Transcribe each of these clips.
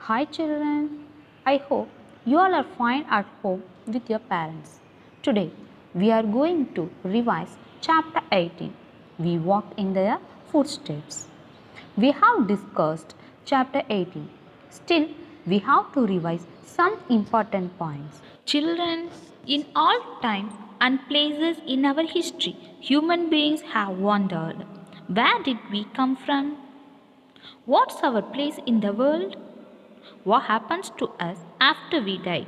Hi children, I hope you all are fine at home with your parents. Today we are going to revise chapter 18. We walked in their footsteps. We have discussed chapter 18. Still, we have to revise some important points. Children, in all time and places in our history, human beings have wandered. Where did we come from? What's our place in the world? What happens to us after we die?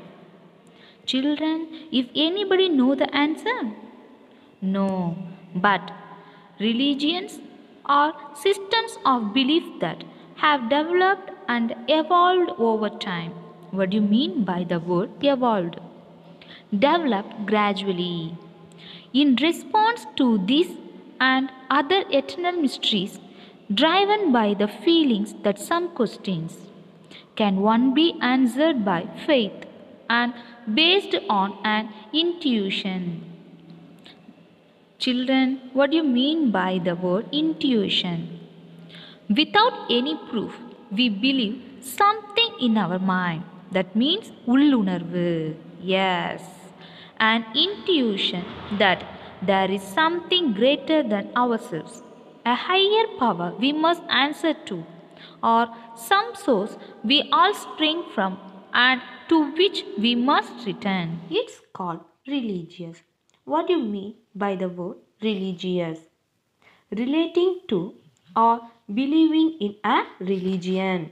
Children, if anybody know the answer? No, but religions are systems of belief that have developed and evolved over time. What do you mean by the word evolved? Developed gradually. In response to this and other eternal mysteries, driven by the feelings that some questions can one be answered by faith and based on an intuition. Children, what do you mean by the word intuition? Without any proof, we believe something in our mind. That means உள்ளுணர்வு. Yes. An intuition that there is something greater than ourselves, a higher power we must answer to, or some source we all spring from and to which we must return. It's called religious. What do you mean by the word religious? Relating to or believing in a religion.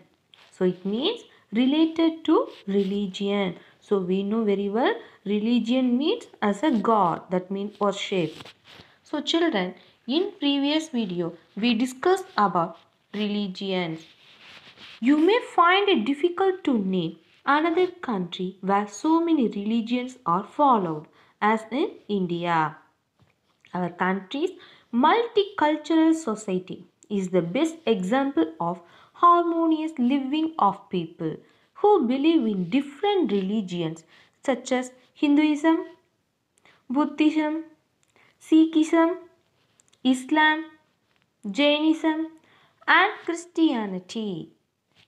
So it means related to religion. So we know very well religion means as a god, that means worship. So children, in previous video we discussed about religions. You may find it difficult to name another country where so many religions are followed as in India. Our country's multicultural society is the best example of harmonious living of people who believe in different religions such as Hinduism, Buddhism, Sikhism, Islam, Jainism, and Christianity.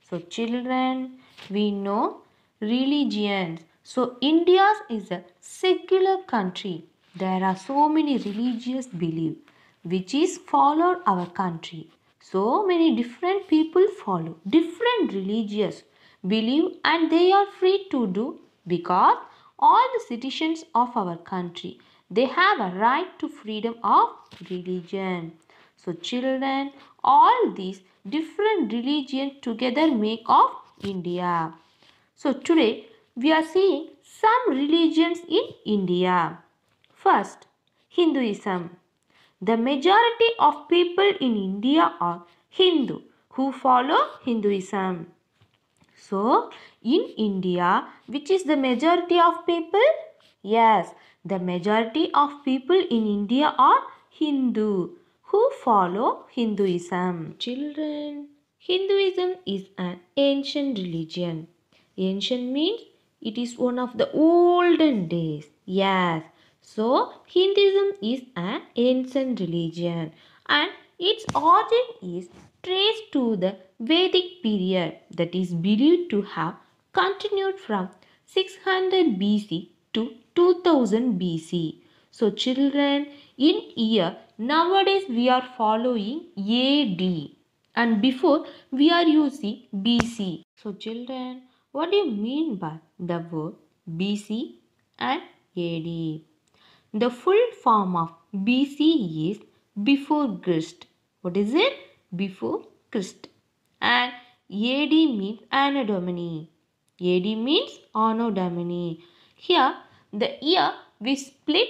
So, children, we know religions. So, India is a secular country. There are so many religious beliefs which is followed our country. So many different people follow different religious belief and they are free to do because all the citizens of our country they have a right to freedom of religion. So children, all these different religions together make of India. So today we are seeing some religions in India. First, Hinduism. The majority of people in India are Hindu who follow Hinduism. So, in India, which is the majority of people? Yes, the majority of people in India are Hindu who follow Hinduism. Children, Hinduism is an ancient religion. Ancient means it is one of the olden days. Yes. So, Hinduism is an ancient religion and its origin is traced to the Vedic period that is believed to have continued from 600 BC to 2000 BC. So children, in year nowadays we are following AD and before we are using BC. So children, what do you mean by the word BC and AD? The full form of BC is before Christ. What is it? Before Christ. And AD means Anno Domini. AD means Anno Domini. Here, the year we split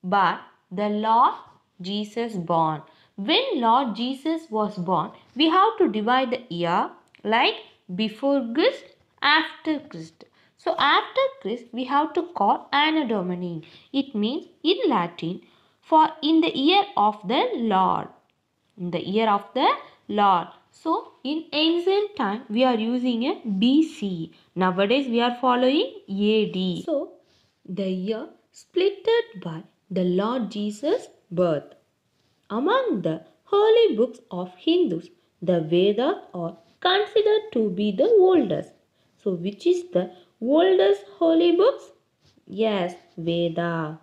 by the Lord Jesus born. When Lord Jesus was born, we have to divide the year like before Christ, after Christ. So after Christ, we have to call Anno Domini. It means in Latin for in the year of the Lord. In the year of the Lord. So in ancient time, we are using a BC. Nowadays, we are following AD. So the year splitted by the Lord Jesus' birth. Among the holy books of Hindus, the Vedas are considered to be the oldest. So which is the oldest holy books? Yes, Veda.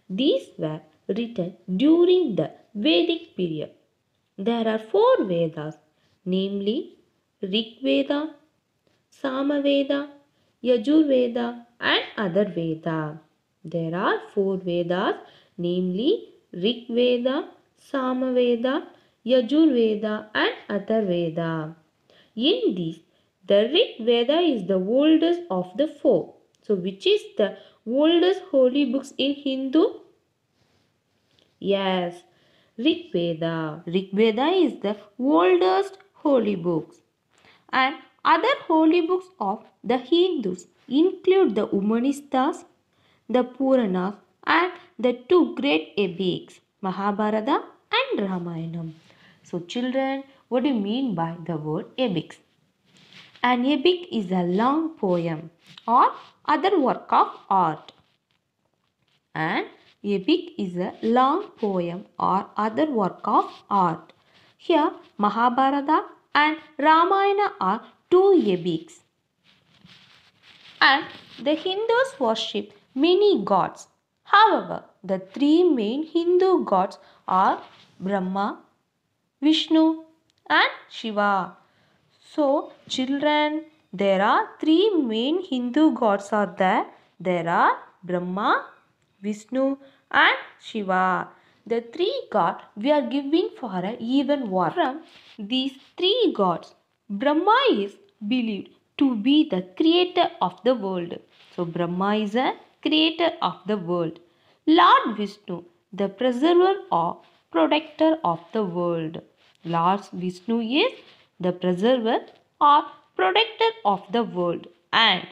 These were written during the Vedic period. There are four Vedas, namely Rig Veda, Samaveda, Yajurveda, and other Veda. There are four Vedas, namely Rig Veda, Samaveda, Yajurveda, and other Veda. In these, the Rig Veda is the oldest of the four. So, which is the oldest holy books in Hindu? Yes, Rig Veda. Rig Veda is the oldest holy books. And other holy books of the Hindus include the Upanishads, the Puranas, and the two great epics, Mahabharata and Ramayana. So, children, what do you mean by the word epics? An epic is a long poem or other work of art. An epic is a long poem or other work of art. Here, Mahabharata and Ramayana are two epics. And the Hindus worship many gods. However, the three main Hindu gods are Brahma, Vishnu, and Shiva. So, children, there are three main Hindu gods are there. There are Brahma, Vishnu, and Shiva. The three gods we are giving for a even war. From these three gods, Brahma is believed to be the creator of the world. So, Brahma is a creator of the world. Lord Vishnu, the preserver or protector of the world. Lord Vishnu is the preserver or protector of the world, and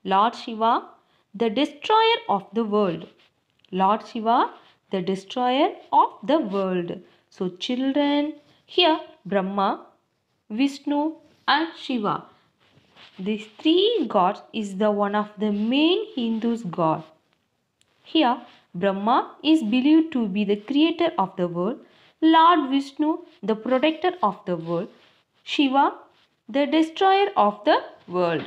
Lord Shiva, the destroyer of the world. Lord Shiva, the destroyer of the world. So, children, here Brahma, Vishnu, and Shiva. These three gods is the one of the main Hindus god. Here, Brahma is believed to be the creator of the world, Lord Vishnu, the protector of the world, Shiva, the destroyer of the world,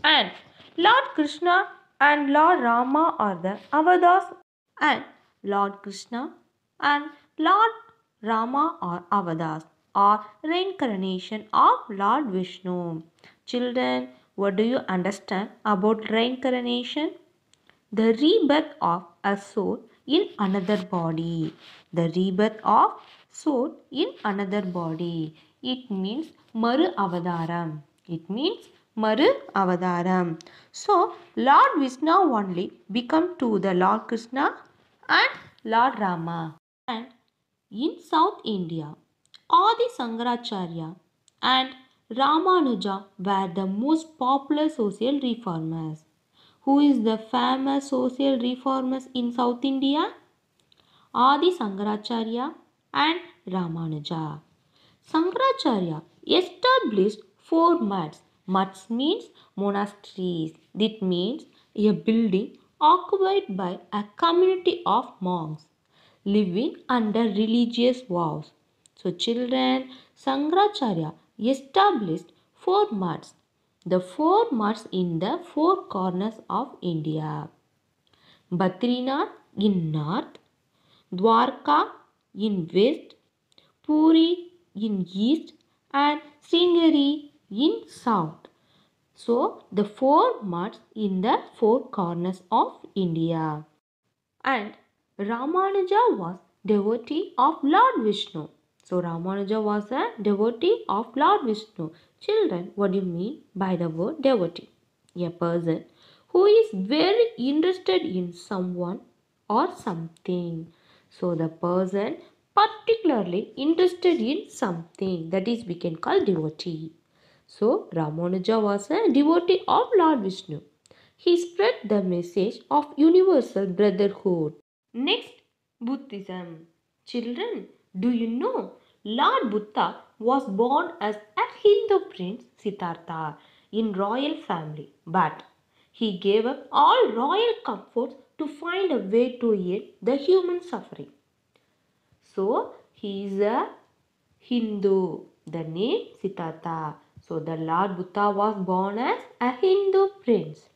and Lord Krishna and Lord Rama are the avatars, and Lord Krishna and Lord Rama are avatars or reincarnation of Lord Vishnu. Children, what do you understand about reincarnation? The rebirth of a soul in another body. The rebirth of soul in another body. It means Maru Avadaram. It means Maru Avadaram. So, Lord Vishnu only become to the Lord Krishna and Lord Rama. And in South India, Adi Sankaracharya and Ramanuja were the most popular social reformers. Who is the famous social reformers in South India? Adi Sankaracharya and Ramanuja. Sankaracharya established four mats. Mats means monasteries. That means a building occupied by a community of monks living under religious vows. So, children, Sankaracharya established four mats. The four mats in the four corners of India. Badrinath in north, Dwarka in west, Puri in east, and Sringeri in south. So, the four mats in the four corners of India. And Ramanuja was devotee of Lord Vishnu. So Ramanuja was a devotee of Lord Vishnu. Children, what do you mean by the word devotee? A person who is very interested in someone or something. So the person particularly interested in something, that is we can call devotee. So Ramanuja was a devotee of Lord Vishnu. He spread the message of universal brotherhood. Next, Buddhism. Children, do you know Lord Buddha was born as a Hindu prince Siddhartha in royal family, but he gave up all royal comforts to find a way to end the human suffering. So, he is a Hindu. The name Siddhartha. So the Lord Buddha was born as a Hindu prince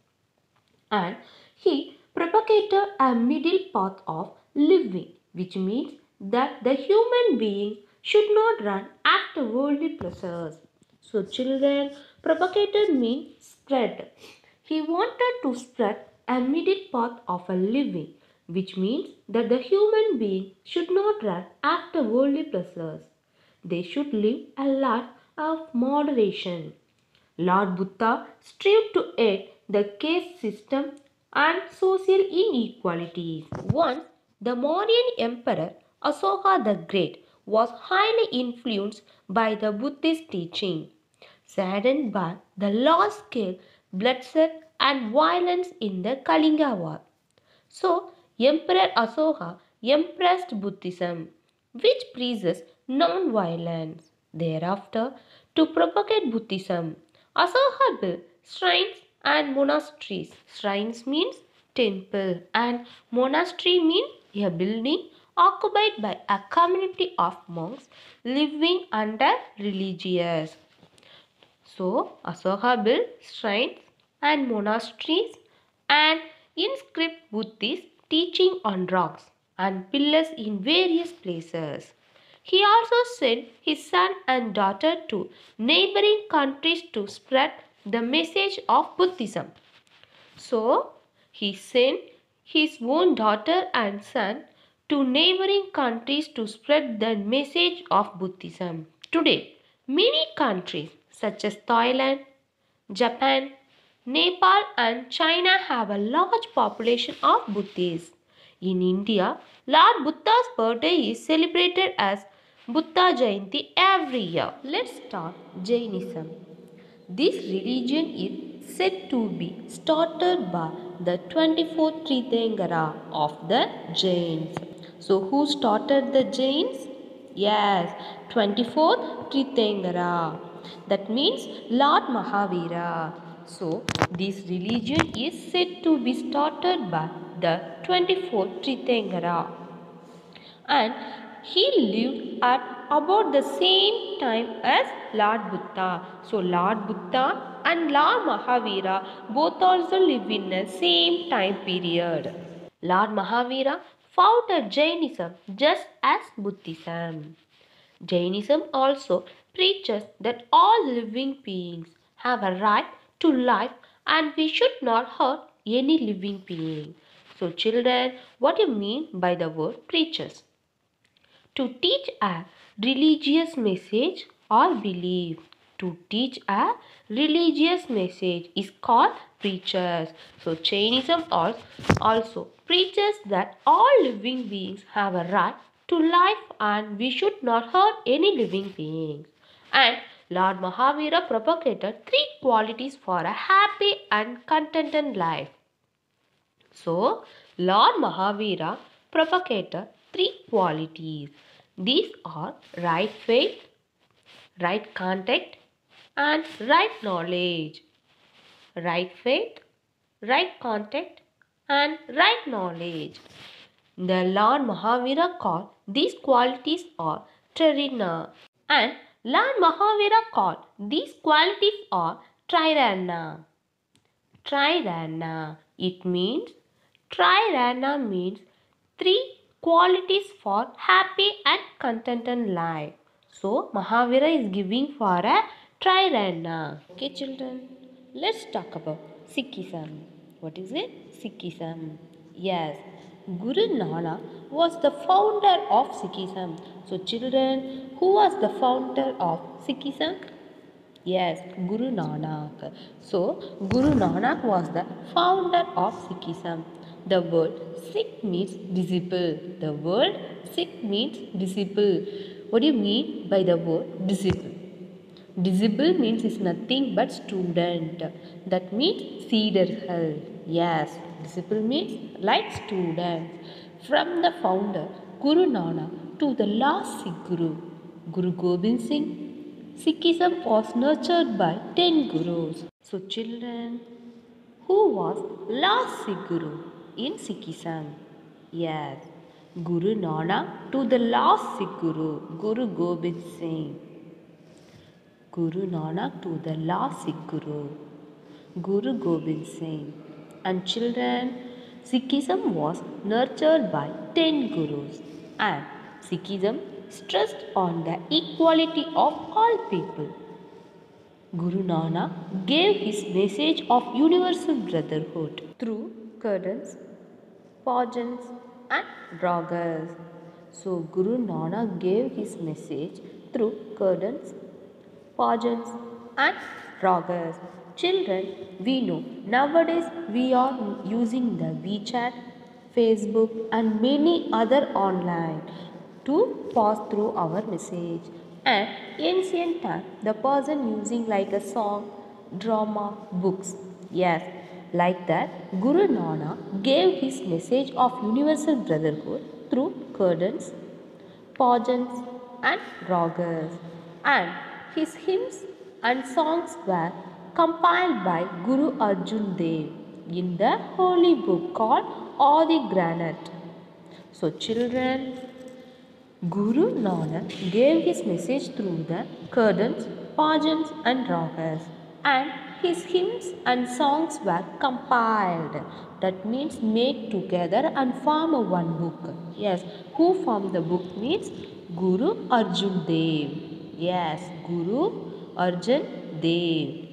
and he propagated a middle path of living, which means that the human being should not run after worldly pleasures. So children, propagated means spread. He wanted to spread a middle path of a living, which means that the human being should not run after worldly pleasures. They should live a life of moderation. Lord Buddha strove to end the caste system and social inequalities. Once, the Mauryan Emperor Asoka the Great was highly influenced by the Buddhist teaching, saddened by the large-scale bloodshed and violence in the Kalinga War. So, Emperor Asoka embraced Buddhism, which preaches non-violence. Thereafter, to propagate Buddhism, Asoka built shrines and monasteries. Shrines means temple and monastery means a building occupied by a community of monks living under religious. So, Asoka built shrines and monasteries and inscribed Buddhist teaching on rocks and pillars in various places. He also sent his son and daughter to neighboring countries to spread the message of Buddhism. So, he sent his own daughter and son to neighboring countries to spread the message of Buddhism. Today, many countries such as Thailand, Japan, Nepal and China have a large population of Buddhists. In India, Lord Buddha's birthday is celebrated as Buddha Jayanti every year. Let's start Jainism. This religion is said to be started by the 24th Tirthankara of the Jains. So who started the Jains? Yes, 24th Tirthankara. That means Lord Mahavira. So this religion is said to be started by the 24th Tirthankara and he lived at about the same time as Lord Buddha. So Lord Buddha and Lord Mahavira both also live in the same time period. Lord Mahavira founded Jainism just as Buddhism. Jainism also preaches that all living beings have a right to life and we should not hurt any living being. So children, what do you mean by the word preaches? To teach a religious message or belief. To teach a religious message is called preachers. So Jainism also preaches that all living beings have a right to life and we should not hurt any living beings. And Lord Mahavira propagated three qualities for a happy and contented life. So, Lord Mahavira propagated three qualities. These are right faith, right contact, and right knowledge. Right faith, right contact, and right knowledge. The Lord Mahavira called these qualities are Tririna, and Lord Mahavira called these qualities are Trirana. Trirana. Trirana means three qualities for happy and contented life. So Mahavira is giving for a Trirana. Okay children, let's talk about Sikhism. What is it? Sikhism. Yes, Guru Nanak was the founder of Sikhism. So children, who was the founder of Sikhism? Yes, Guru Nanak. So, Guru Nanak was the founder of Sikhism. The word Sikh means disciple. The word Sikh means disciple. What do you mean by the word disciple? Disciple means is nothing but student. That means seederhal. Yes, disciple means like student. From the founder Guru Nanak to the last Sikh Guru, Guru Gobind Singh, Sikhism was nurtured by 10 gurus. So children, who was last Sikh Guru in Sikhism? Yes, Guru Nanak to the last Sikh Guru, Guru Gobind Singh. Guru Nanak to the last Sikh Guru, Guru Gobind Singh. And children, Sikhism was nurtured by 10 Gurus, and Sikhism stressed on the equality of all people. Guru Nanak gave his message of universal brotherhood through curtains, pageants, and ragas. So, Guru Nanak gave his message through curtains, pageants, and ragas. Children, we know nowadays we are using the WeChat, Facebook, and many other online to pass through our message. And ancient time, the person using like a song, drama, books. Yes, like that, Guru Nanak gave his message of universal brotherhood through curtains, pageants, and ragas. And his hymns and songs were compiled by Guru Arjan Dev in the holy book called Adi Granth. So, children, Guru Nanak gave his message through the curtains, pageants, and ragas, and his hymns and songs were compiled. That means made together and form a one book. Yes, who formed the book means Guru Arjan Dev. Yes, Guru Arjan Dev.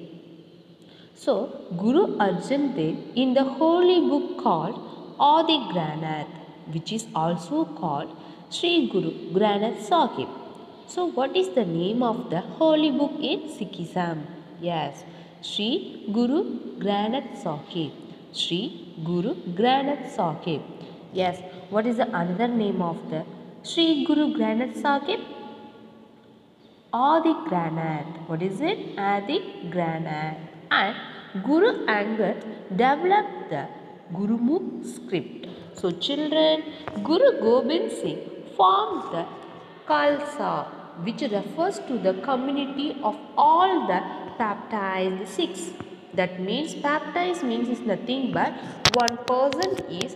So, Guru Arjan Dev in the holy book called Adi Granth, which is also called Sri Guru Granth Sahib. So, what is the name of the holy book in Sikhism? Yes, Sri Guru Granth Sahib. Sri Guru Granth Sahib. Yes, what is the another name of the Sri Guru Granth Sahib? Adi Granth. What is it? Adi Granth. And Guru Angad developed the Gurumukh script. So children, Guru Gobind Singh formed the Khalsa, which refers to the community of all the baptized Sikhs. That means baptized means is nothing but one person is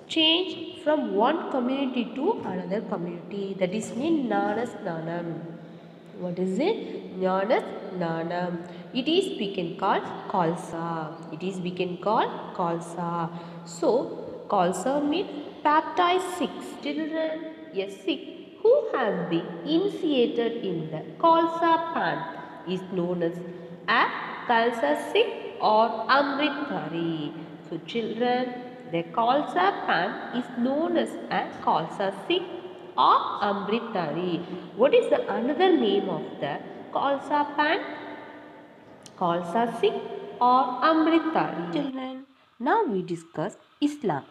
changed from one community to another community. That is mean Jnana Snanam. What is it? Jnana Snanam. It is we can call Khalsa. It is we can call Khalsa. So Khalsa means baptized Sikhs. Children, a Sikh who has been initiated in the Khalsa path is known as a Khalsa Sikh or Amritdhari. So children, the Khalsa path is known as a Khalsa Sikh or Amritdhari. What is the another name of the Khalsa path? Khalsa Sikh or Amritdhari. Children, now we discuss Islam.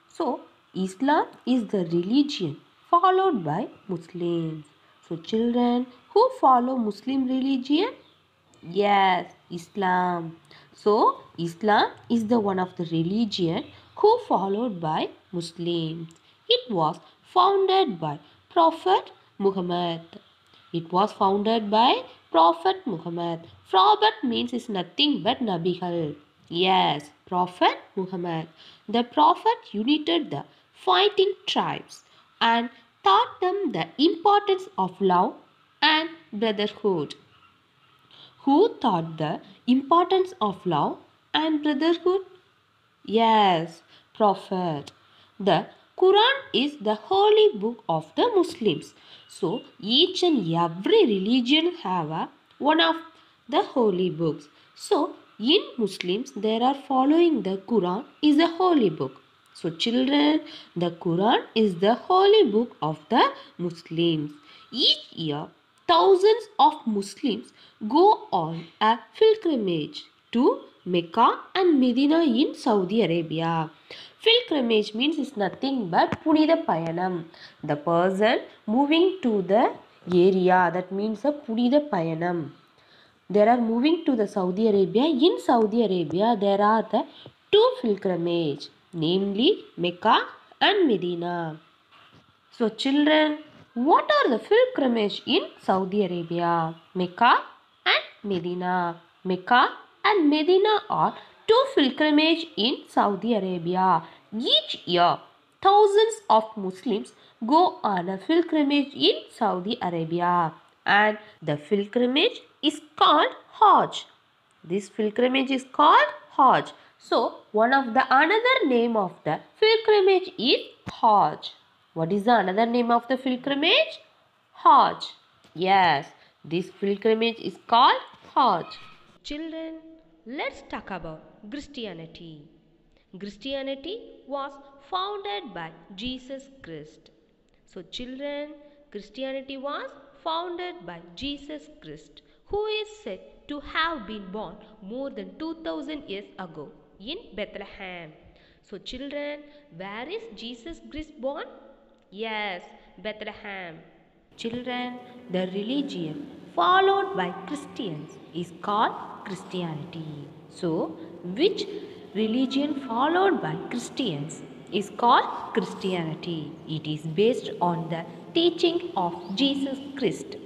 So, Islam is the religion followed by Muslims. So, children, who follow Muslim religion? Yes, Islam. So, Islam is the one of the religion who followed by Muslims. It was founded by Prophet Muhammad. It was founded by Prophet Muhammad. Prophet means is nothing but Nabihal. Yes, Prophet Muhammad. The Prophet united the fighting tribes and taught them the importance of love and brotherhood. Who taught the importance of love and brotherhood? Yes, Prophet. The Quran is the holy book of the Muslims. So each and every religion have one of the holy books. So in Muslims there are following the Quran is the holy book. So children, the Quran is the holy book of the Muslims. Each year thousands of Muslims go on a pilgrimage to Mecca and Medina in Saudi Arabia. Pilgrimage means is nothing but Punida Payanam. The person moving to the area, that means a Punida Payanam. They are moving to the Saudi Arabia. In Saudi Arabia, there are the two pilgrimage, namely Mecca and Medina. So children, what are the pilgrimage in Saudi Arabia? Mecca and Medina. Mecca and Medina are two pilgrimage in Saudi Arabia. Each year, thousands of Muslims go on a pilgrimage in Saudi Arabia. and the pilgrimage is called Hajj. This pilgrimage is called Hajj. So, one of the another name of the pilgrimage is Hajj. What is the another name of the pilgrimage? Hajj. Yes, this pilgrimage is called Hajj. Children, let's talk about Christianity. Christianity was founded by Jesus Christ. So, children, Christianity was founded by Jesus Christ, who is said to have been born more than 2000 years ago in Bethlehem. So, children, where is Jesus Christ born? Yes, Bethlehem. Children, the religion followed by Christians is called Christianity. So, which religion followed by Christians is called Christianity? It is based on the teaching of Jesus Christ.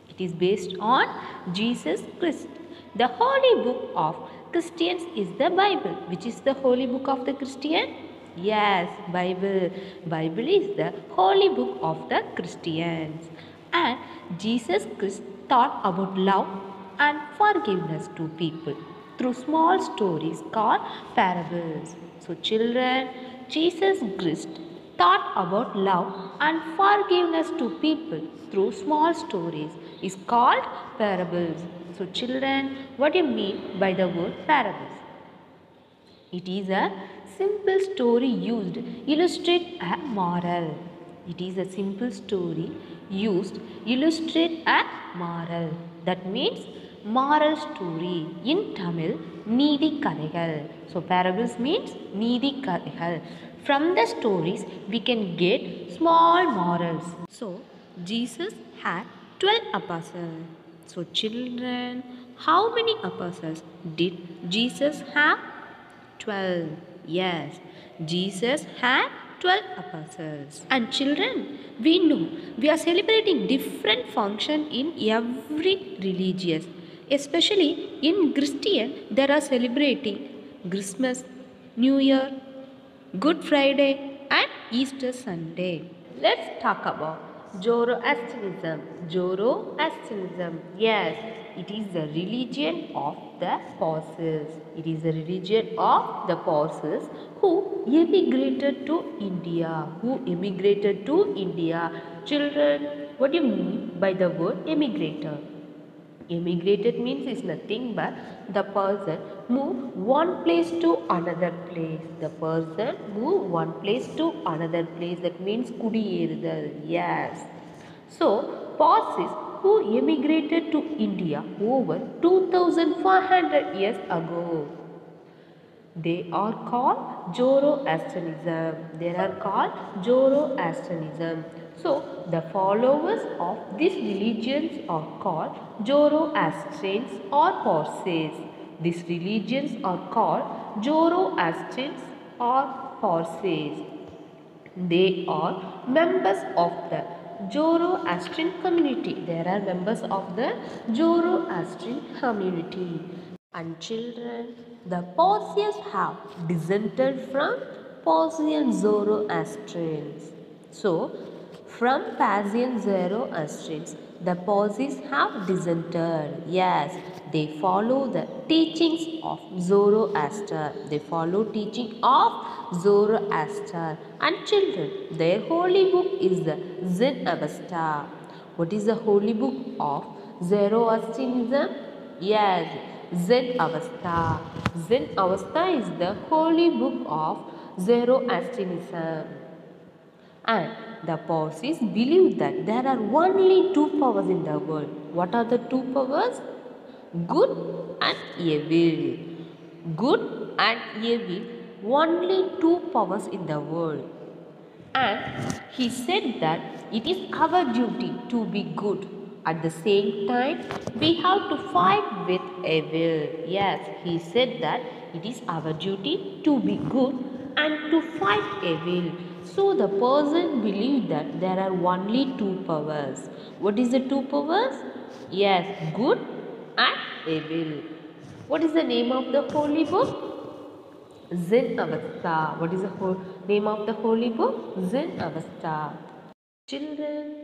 It is based on Jesus Christ. The holy book of Christians is the Bible. Which is the holy book of the Christian? Yes, Bible. Bible is the holy book of the Christians. And Jesus Christ taught about love and forgiveness to people through small stories called parables. So children, Jesus Christ taught about love and forgiveness to people through small stories is called parables. So children, what do you mean by the word parables? It is a simple story used illustrate a moral. It is a simple story used illustrate a moral. That means moral story. In Tamil, Needi Kadaigal. So parables means Needi Kadaigal. From the stories we can get small morals. So Jesus had 12 apostles. So children, how many apostles did Jesus have? 12. Yes, Jesus had 12 apostles. And children, we know we are celebrating different function in every religious. Especially in Christian, there are celebrating Christmas, New Year, Good Friday and Easter Sunday. Let's talk about Zoroastrianism. Zoroastrianism. Yes, it is the religion of the Parsis. It is the religion of the Parsis who emigrated to India. Children, what do you mean by the word emigrator? Emigrated means is nothing but the person move one place to another place. The person move one place to another place. That means kudiyerudal. Yes. So, Parsis who emigrated to India over 2500 years ago. They are called Zoroastrianism. So, the followers of these religions are called Zoroastrians or Parsis. These religions are called Zoroastrians or Parsis. They are members of the Zoroastrian community. There are members of the Zoroastrian community. And children, the Parsians have descended from Persian Zoroastrians. So, from Persian Zoroastrians, the Parsis have descended. Yes, they follow the teachings of Zoroaster. And children, their holy book is the Zend Avesta. What is the holy book of Zoroastrianism? Yes, Zend Avesta. Zend Avesta is the holy book of Zoroastrianism. And the Parsis believe that there are only two powers in the world. What are the two powers? Good and evil. Good and evil, only two powers in the world. And he said that it is our duty to be good. At the same time, we have to fight with evil. Yes, he said that it is our duty to be good and to fight evil. So the person believed that there are only two powers. What is the two powers? Yes, good and evil. What is the name of the holy book? Zend Avesta. What is the name of the holy book? Zend Avesta. Children,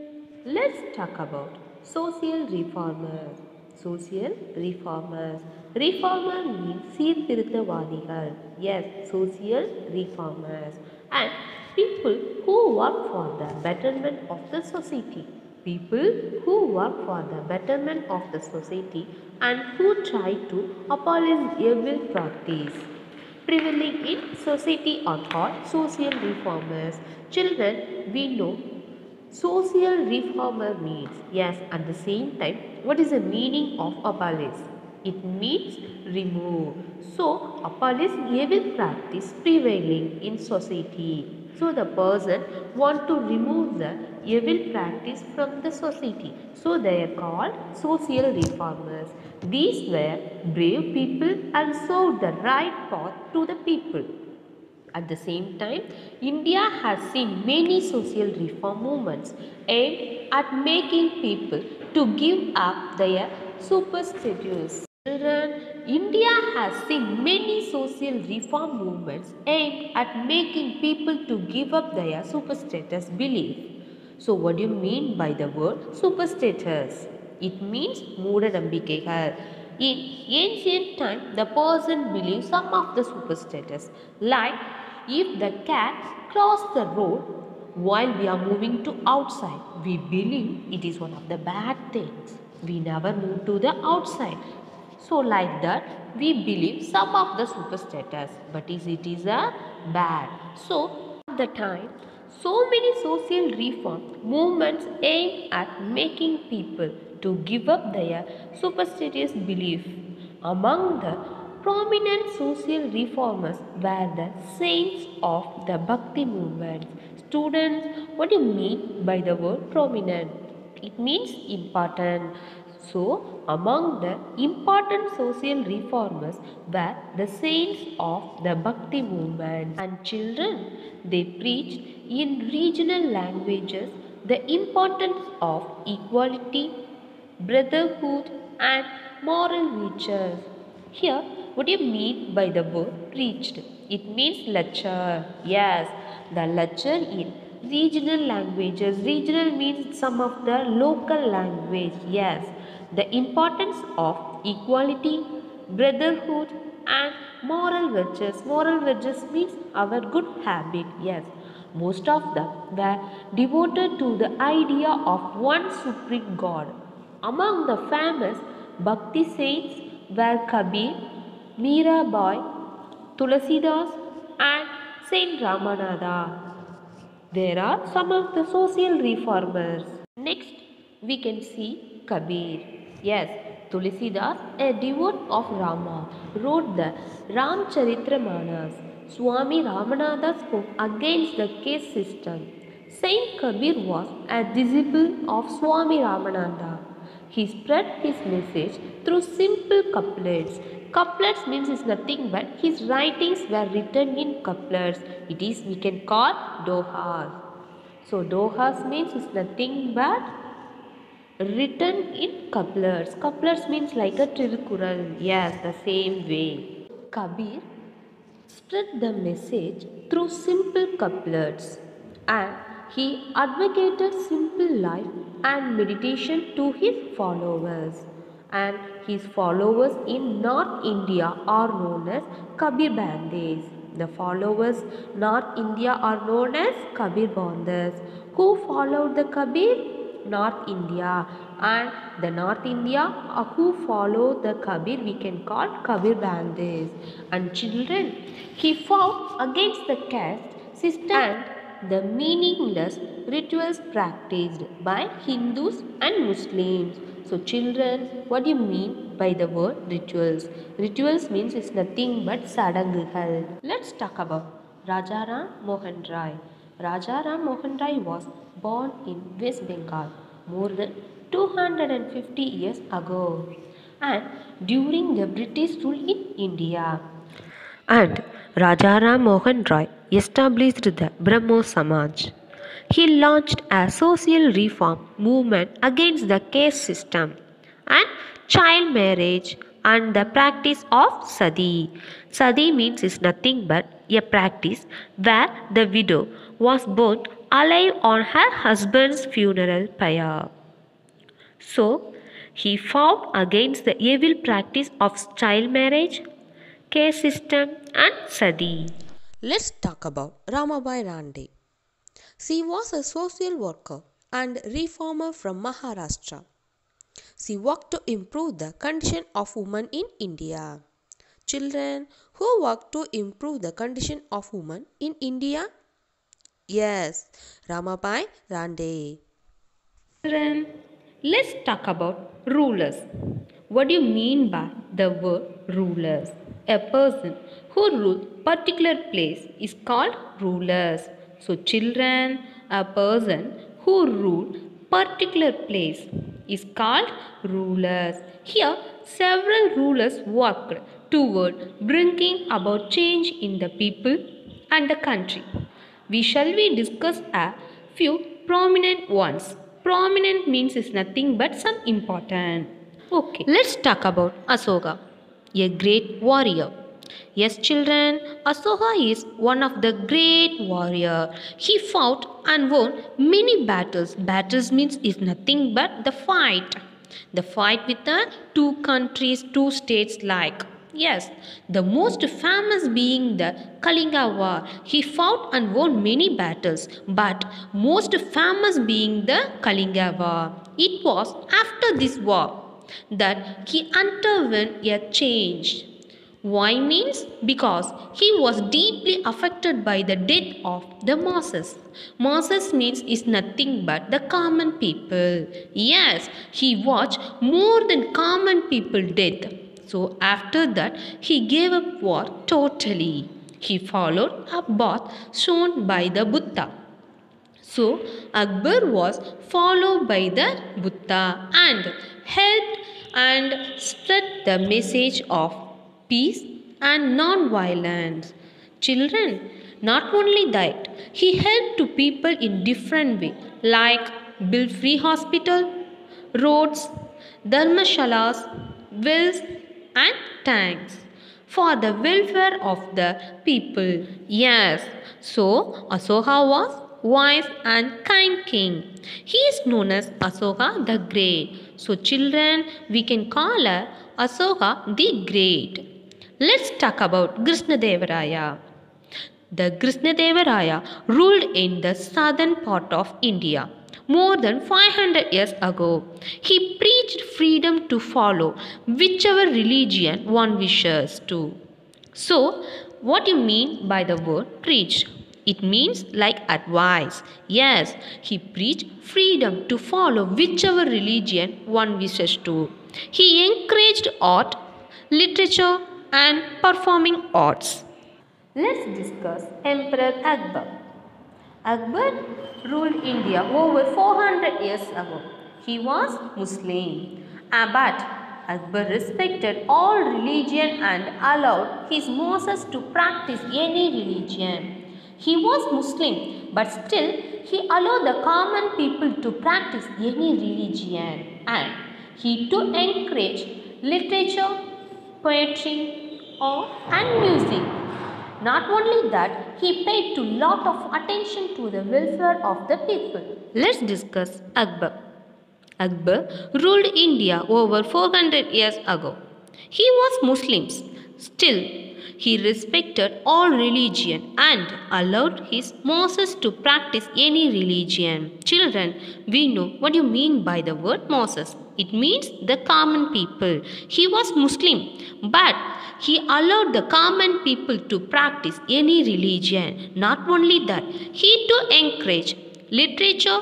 let's talk about Social reformers. Social reformers. Reformer means சீர்திருத்தவாதிகள். Yes, social reformers. And people who work for the betterment of the society. People who work for the betterment of the society and who try to abolish evil practice prevailing in society are called social reformers. Children, we know social reformer means, yes, at the same time, what is the meaning of abolish? It means remove. So, abolish evil practice prevailing in society. So, the person want to remove the evil practice from the society. So, they are called social reformers. These were brave people and showed the right path to the people. At the same time, India has seen many social reform movements aimed at making people to give up their superstitions. Children, India has seen many social reform movements aimed at making people to give up their superstitious belief. So, what do you mean by the word superstitious? It means மூடநம்பிக்கைகள். In ancient time, the person believed some of the superstitions, like if the cat crossed the road while we are moving to outside, we believe it is one of the bad things. We never move to the outside. So like that, we believe some of the superstitions, but it is a bad. So at the time, so many social reform movements aim at making people to give up their superstitious belief. Among the prominent social reformers were the saints of the Bhakti movement. Students, what do you mean by the word prominent? It means important. So, among the important social reformers were the saints of the Bhakti movement. And children, they preached in regional languages the importance of equality, brotherhood, and moral virtues. Here, what do you mean by the word preached? It means lecture. Yes, the lecture in regional languages. Regional means some of the local language. Yes, the importance of equality, brotherhood, and moral virtues. Moral virtues means our good habit. Yes, most of them were devoted to the idea of one supreme God. Among the famous Bhakti saints were Kabir, Mirabai, Tulasidas, and Saint Ramanatha. There are some of the social reformers. Next, we can see Kabir. Yes, Tulasidas, a devotee of Rama, wrote the Ramcharitramanas. Swami Ramanatha spoke against the caste system. Saint Kabir was a disciple of Swami Ramanatha. He spread his message through simple couplets. Couplets means is nothing but his writings were written in couplets. It is we can call dohas. So dohas means is nothing but written in couplets. Couplets means like a Tirukural. Yes, the same way. Kabir spread the message through simple couplets, and he advocated simple life and meditation to his followers. And his followers in North India are known as Kabir Bandis. The followers North India are known as Kabir Bandis. Who followed the Kabir? North India. And the North India who follow the Kabir we can call Kabir Bandis. And children, he fought against the caste system and the meaningless rituals practiced by Hindus and Muslims. So children, what do you mean by the word rituals? Rituals means it's nothing but sadangugal. Let's talk about Rajaram Mohan Rai. Rajaram Mohan Rai was born in West Bengal more than 250 years ago and during the British rule in India. And Rajaram Mohan Roy established the Brahmo Samaj. He launched a social reform movement against the caste system and child marriage and the practice of sati. Sati means is nothing but a practice where the widow was burnt alive on her husband's funeral pyre. So, he fought against the evil practice of child marriage, caste system, and sati. Let's talk about Ramabai Rande. She was a social worker and reformer from Maharashtra. She worked to improve the condition of women in India. Children, who worked to improve the condition of women in India? Yes, Ramabai Rande. Children, let's talk about rulers. What do you mean by the word rulers? A person who rules particular place is called rulers. So children, a person who rule particular place is called rulers. Here several rulers worked toward bringing about change in the people and the country. We discuss a few prominent ones. Prominent means is nothing but some important. Okay, let's talk about Asoka, a great warrior. Yes, children, Asoka is one of the great warrior. He fought and won many battles. Battles means is nothing but the fight. The fight with the two countries, two states like. Yes, the most famous being the Kalinga War. He fought and won many battles, but most famous being the Kalinga War. It was after this war that he underwent a change. Why means? Because he was deeply affected by the death of the masses. Masses means is nothing but the common people. Yes, he watched more than common people death. So after that, he gave up war totally. He followed a path shown by the Buddha. So Akbar was followed by the Buddha and helped and spread the message of peace and non-violence. Children, not only that, he helped to people in different way like build free hospital, roads, dharmashalas, wells and tanks for the welfare of the people. Yes, so Asoka was wise and kind king. He is known as Asoka the Great. So children, we can call her Asoka the Great. Let's talk about Krishnadeva. The Krishnadeva ruled in the southern part of India more than 500 years ago. He preached freedom to follow whichever religion one wishes to. So, what do you mean by the word preach? It means like advice. Yes, he preached freedom to follow whichever religion one wishes to. He encouraged art, literature, and performing arts. Let's discuss Emperor Akbar. Akbar ruled India over 400 years ago. He was Muslim, but Akbar respected all religion and allowed his Moses to practice any religion. He was Muslim, but still he allowed the common people to practice any religion, and he too encouraged literature, poetry, art and music. Not only that, he paid a lot of attention to the welfare of the people. Let's discuss Akbar. Akbar ruled India over 400 years ago. He was Muslim. Still, he respected all religion and allowed his Moses to practice any religion. Children, we know what you mean by the word Moses. It means the common people. He was Muslim, but he allowed the common people to practice any religion. Not only that, he too encouraged literature,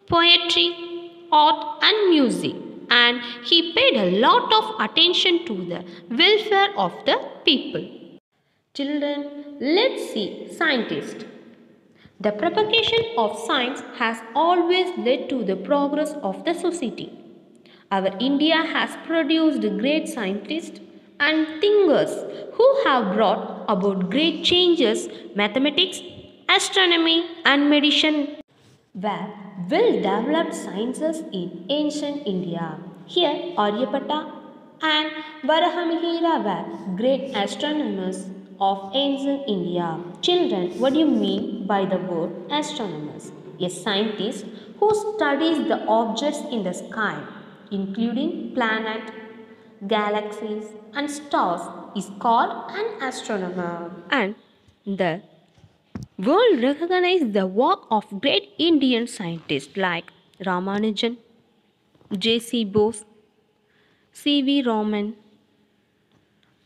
poetry, art and music, and he paid a lot of attention to the welfare of the people. Children, let's see scientists. The propagation of science has always led to the progress of the society. Our India has produced great scientists and thinkers who have brought about great changes. Mathematics, astronomy and medicine were well developed sciences in ancient India. Here Aryabhatta and Varahamihira were great astronomers of ancient India. Children, what do you mean by the word astronomers? A scientist who studies the objects in the sky. including planet, galaxies, and stars, is called an astronomer. And the world recognizes the work of great Indian scientists like Ramanujan, J.C. Bose, C.V. Raman,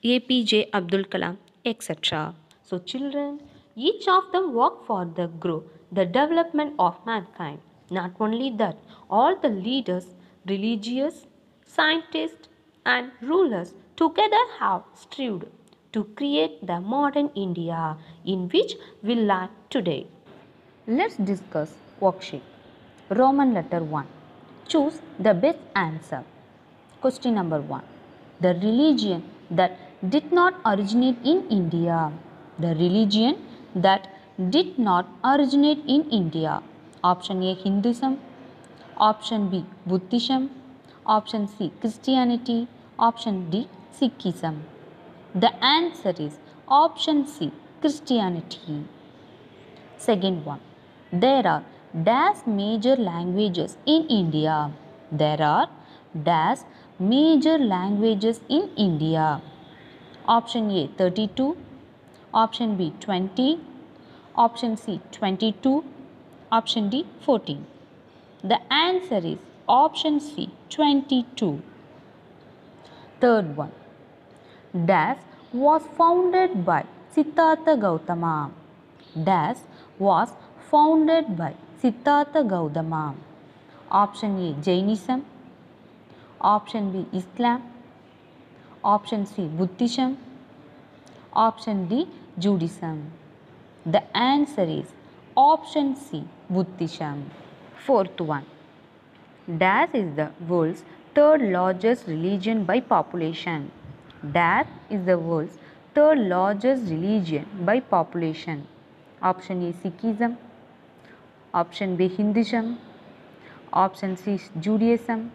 APJ Abdul Kalam, etc. So, children, each of them work for the growth, the development of mankind. Not only that, all the leaders, religious, scientists, and rulers together have strived to create the modern India in which we live today. Let's discuss worksheet. Roman letter 1. Choose the best answer. Question number 1. The religion that did not originate in India. The religion that did not originate in India. Option A Hinduism. Option B Buddhism. Option C Christianity. Option D Sikhism. The answer is option C Christianity. Second one. There are dash major languages in India. There are dash major languages in India. Option A 32, option B 20, option C 22, option D 14. The answer is option C 22. Third one. Dash was founded by Siddhartha Gautama. Dash was founded by Siddhartha Gautama. Option A Jainism, option B Islam, option C Buddhism, option D Judaism. The answer is option C Buddhism. Fourth one. Dash is the world's third largest religion by population. Dash is the world's third largest religion by population. Option A Sikhism, option B Hinduism, option C Judaism,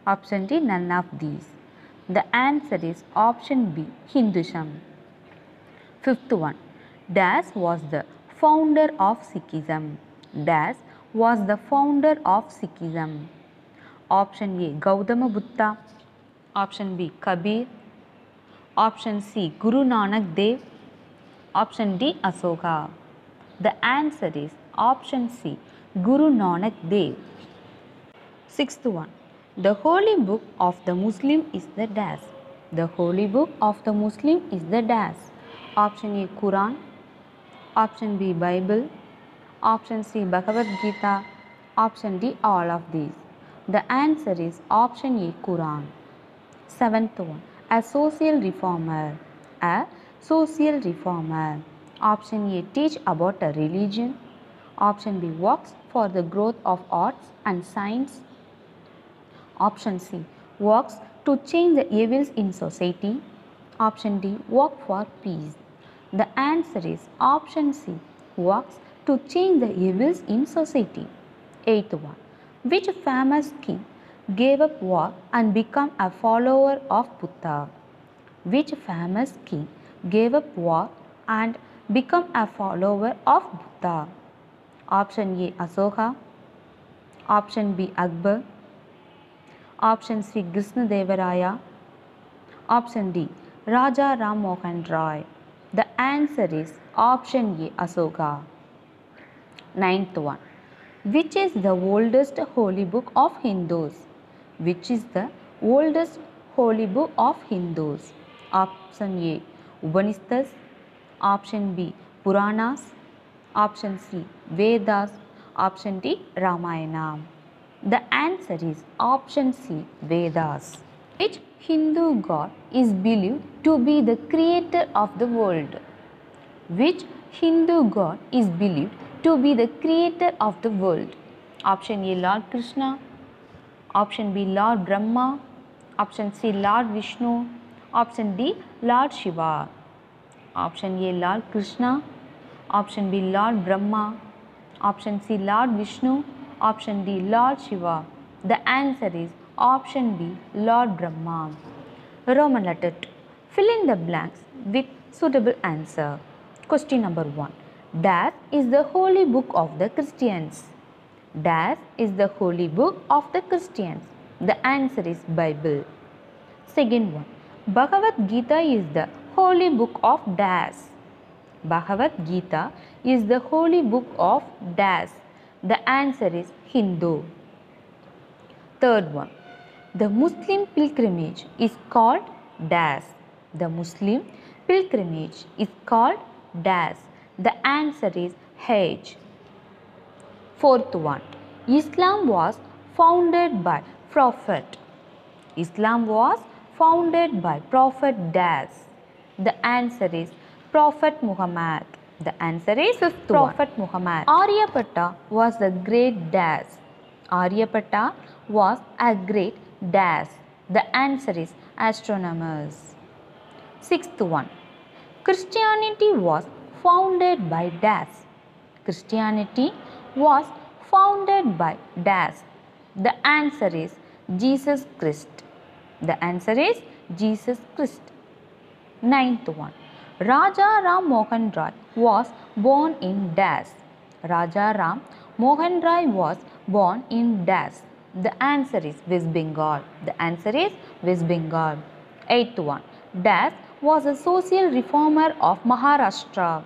option D none of these. The answer is option B Hinduism. Fifth one. Dash was the founder of Sikhism. Dash was the founder of Sikhism. Option A Gautama Buddha, option B Kabir, option C Guru Nanak Dev, option D Asoka. The answer is option C Guru Nanak Dev. Sixth one. The holy book of the Muslim is the dash. The holy book of the Muslim is the dash. Option A Quran, option B Bible, option C Bhagavad Gita, option D all of these. The answer is option A Quran. Seventh one. A social reformer. A social reformer. Option A teach about a religion. Option B works for the growth of arts and science. Option C works to change the evils in society. Option D work for peace. The answer is option C works to change the evils in society. Eighth one. Which famous king gave up war and became a follower of Buddha? Which famous king gave up war and became a follower of Buddha? Option A Asoka, option B Akbar, option C Krishnadeva, option D Raja Ram Mohan Roy. The answer is option A Asoka. Ninth one. Which is the oldest holy book of Hindus? Which is the oldest holy book of Hindus? Option A Upanishads, option B Puranas, option C Vedas, option D Ramayana. The answer is option C Vedas. Which Hindu god is believed to be the creator of the world? Which Hindu god is believed to be the creator of the world? Option A Lord Krishna, option B Lord Brahma, option C Lord Vishnu, option D Lord Shiva. Option A Lord Krishna, option B Lord Brahma, option C Lord Vishnu, option D Lord Shiva. The answer is option B Lord Brahma. Roman letter 2. Fill in the blanks with suitable answer. Question number 1. Dash is the holy book of the Christians. Dash is the holy book of the Christians. The answer is Bible. Second one, Bhagavad Gita is the holy book of dash. Bhagavad Gita is the holy book of dash. The answer is Hindu. Third one, the Muslim pilgrimage is called dash. The Muslim pilgrimage is called dash. The answer is Hajj. Fourth one, Islam was founded by Prophet. Islam was founded by Prophet dash. The answer is Prophet Muhammad. The answer is Prophet Muhammad. Aryabhatta was the great dash. Aryabhatta was a great dash. The answer is astronomers. Sixth one, Christianity was founded by dash. Christianity was founded by dash. The answer is Jesus Christ. The answer is Jesus Christ. Ninth one, Raja Ram Mohan Roy was born in dash. Raja Ram Mohan Roy was born in dash. The answer is West Bengal. The answer is West Bengal. Eighth one, dash was a social reformer of Maharashtra.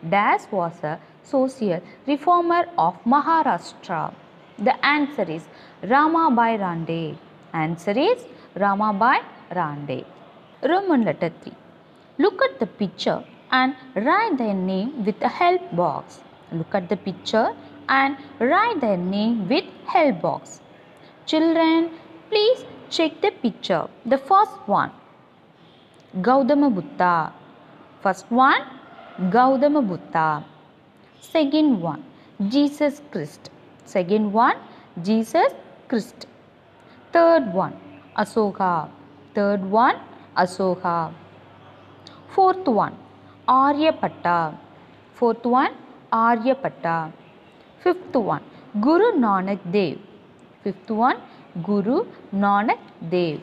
Dash was a social reformer of Maharashtra. The answer is Ramabai Rande. Answer is Ramabai Rande. Roman letter 3. Look at the picture and write their name with a help box. Look at the picture and write their name with help box. Children, please check the picture. The first one, Gautama Buddha. First one, Gautama Buddha. Second one, Jesus Christ. Second one, Jesus Christ. Third one, Asoka. Third one, Asoka. Fourth one, Aryabhatta. Fourth one, Aryabhatta. Fifth one, Guru Nanak Dev. Fifth one, Guru Nanak Dev.